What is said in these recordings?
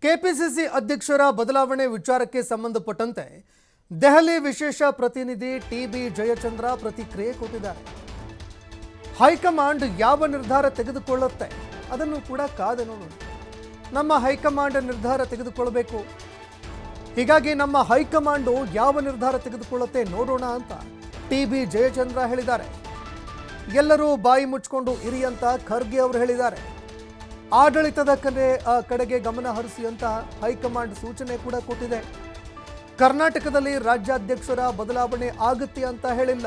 KPCC ಅಧ್ಯಕ್ಷರ ಬದಲಾವಣೆ ವಿಚಾರಕ್ಕೆ ಸಂಬಂಧಪಟ್ಟಂತೆ ದೆಹಲಿ ವಿಶೇಷ ಪ್ರತಿನಿಧಿ ಟಿಬಿ ಜಯಚಂದ್ರ ಪ್ರತಿಕ್ರಿಯೆ ಕೊಟ್ಟಿದ್ದಾರೆ. ಹೈಕಮಾಂಡ್ ಯಾವ ನಿರ್ಧಾರ ತೆಗೆದುಕೊಳ್ಳುತ್ತೆ ಅದನ್ನು ಕೂಡ ಕಾದು ನೋಡೋಣ. ನಮ್ಮ ಹೈಕಮಾಂಡ್ ನಿರ್ಧಾರ ತೆಗೆದುಕೊಳ್ಳಬೇಕು, ಹೀಗಾಗಿ ನಮ್ಮ ಹೈಕಮಾಂಡ್ ಯಾವ ನಿರ್ಧಾರ ತೆಗೆದುಕೊಳ್ಳುತ್ತೆ ನೋಡೋಣ ಅಂತ ಟಿಬಿ ಜಯಚಂದ್ರ ಹೇಳಿದ್ದಾರೆ. ಎಲ್ಲರೂ ಬಾಯಿ ಮುಚ್ಚಿಕೊಂಡು ಇರಿ ಅಂತ ಖರ್ಗೆ ಅವರು ಹೇಳಿದ್ದಾರೆ. ಆಡಳಿತದ ಕಡೆಗೆ ಗಮನ ಹರಿಸಿ ಅಂತ ಹೈಕಮಾಂಡ್ ಸೂಚನೆ ಕೂಡ ಕೊಟ್ಟಿದೆ. ಕರ್ನಾಟಕದಲ್ಲಿ ರಾಜ್ಯಾಧ್ಯಕ್ಷರ ಬದಲಾವಣೆ ಆಗುತ್ತೆ ಅಂತ ಹೇಳಿಲ್ಲ.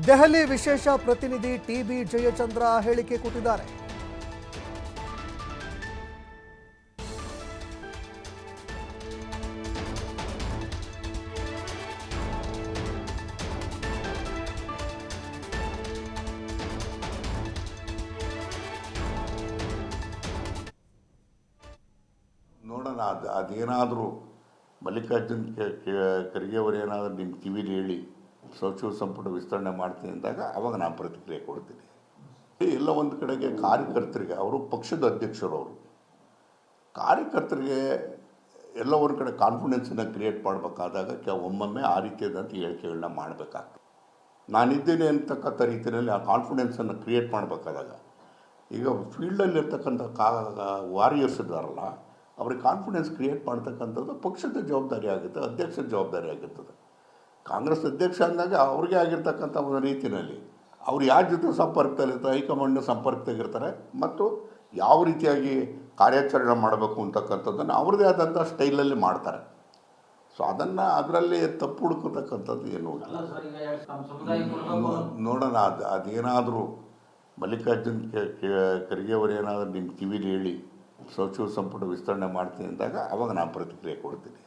ದೆಹಲಿ ವಿಶೇಷ ಪ್ರತಿನಿಧಿ ಟಿಬಿ ಜಯಚಂದ್ರ ಹೇಳಿಕೆ ಕೊಟ್ಟಿದ್ದಾರೆ. ನೋಡೋಣ, ಅದೇನಾದರೂ ಮಲ್ಲಿಕಾರ್ಜುನ್ ಖರ್ಗೆ ಅವರು ಏನಾದರೂ ನಿಮ್ಮ ಕಿವಿಲಿ ಹೇಳಿ ಸಚಿವ ಸಂಪುಟ ವಿಸ್ತರಣೆ ಮಾಡ್ತೀನಿ ಅಂದಾಗ ಅವಾಗ ನಾನು ಪ್ರತಿಕ್ರಿಯೆ ಕೊಡ್ತೀನಿ. ಎಲ್ಲ ಒಂದು ಕಡೆಗೆ ಕಾರ್ಯಕರ್ತರಿಗೆ, ಅವರು ಪಕ್ಷದ ಅಧ್ಯಕ್ಷರು, ಅವರು ಕಾರ್ಯಕರ್ತರಿಗೆ ಎಲ್ಲ ಒಂದು ಕಡೆ ಕಾನ್ಫಿಡೆನ್ಸನ್ನು ಕ್ರಿಯೇಟ್ ಮಾಡಬೇಕಾದಾಗ ಒಮ್ಮೊಮ್ಮೆ ಆ ರೀತಿಯಾದಂಥ ಹೇಳಿಕೆಗಳನ್ನ ಮಾಡಬೇಕಾಗ್ತದೆ. ನಾನಿದ್ದೇನೆ ಅಂತಕ್ಕಂಥ ರೀತಿಯಲ್ಲಿ ಆ ಕಾನ್ಫಿಡೆನ್ಸನ್ನು ಕ್ರಿಯೇಟ್ ಮಾಡಬೇಕಾದಾಗ, ಈಗ ಫೀಲ್ಡಲ್ಲಿರ್ತಕ್ಕಂಥ ವಾರಿಯರ್ಸ್ ಇದ್ದಾರಲ್ಲ, ಅವ್ರಿಗೆ ಕಾನ್ಫಿಡೆನ್ಸ್ ಕ್ರಿಯೇಟ್ ಮಾಡ್ತಕ್ಕಂಥದ್ದು ಪಕ್ಷದ ಜವಾಬ್ದಾರಿ ಆಗುತ್ತೆ, ಅಧ್ಯಕ್ಷದ ಜವಾಬ್ದಾರಿ ಆಗುತ್ತದೆ. ಕಾಂಗ್ರೆಸ್ ಅಧ್ಯಕ್ಷ ಅಂದಾಗ ಅವ್ರಿಗೆ ಆಗಿರ್ತಕ್ಕಂಥ ಒಂದು ರೀತಿಯಲ್ಲಿ ಅವ್ರು ಯಾರ ಜೊತೆ ಸಂಪರ್ಕದಲ್ಲಿರ್ತಾರೆ, ಹೈಕಮಾಂಡ್ ಸಂಪರ್ಕದಾಗಿರ್ತಾರೆ ಮತ್ತು ಯಾವ ರೀತಿಯಾಗಿ ಕಾರ್ಯಾಚರಣೆ ಮಾಡಬೇಕು ಅಂತಕ್ಕಂಥದ್ದನ್ನು ಅವ್ರದ್ದೇ ಆದಂಥ ಸ್ಟೈಲಲ್ಲಿ ಮಾಡ್ತಾರೆ. ಸೊ ಅದರಲ್ಲಿ ತಪ್ಪು ಹುಡುಕತಕ್ಕಂಥದ್ದು ಏನೂ ಇಲ್ಲ. ನೋಡೋಣ, ಅದೇನಾದರೂ ಮಲ್ಲಿಕಾರ್ಜುನ್ ಖರ್ಗೆ ಅವರು ಏನಾದರೂ ನಿಮ್ಮ ಕಿವಿಲಿ ಹೇಳಿ ಸಚಿವ ಸಂಪುಟ ವಿಸ್ತರಣೆ ಮಾಡ್ತೀನಿ ಅಂದಾಗ ಅವಾಗ ನಾನು ಪ್ರತಿಕ್ರಿಯೆ ಕೊಡ್ತೀನಿ.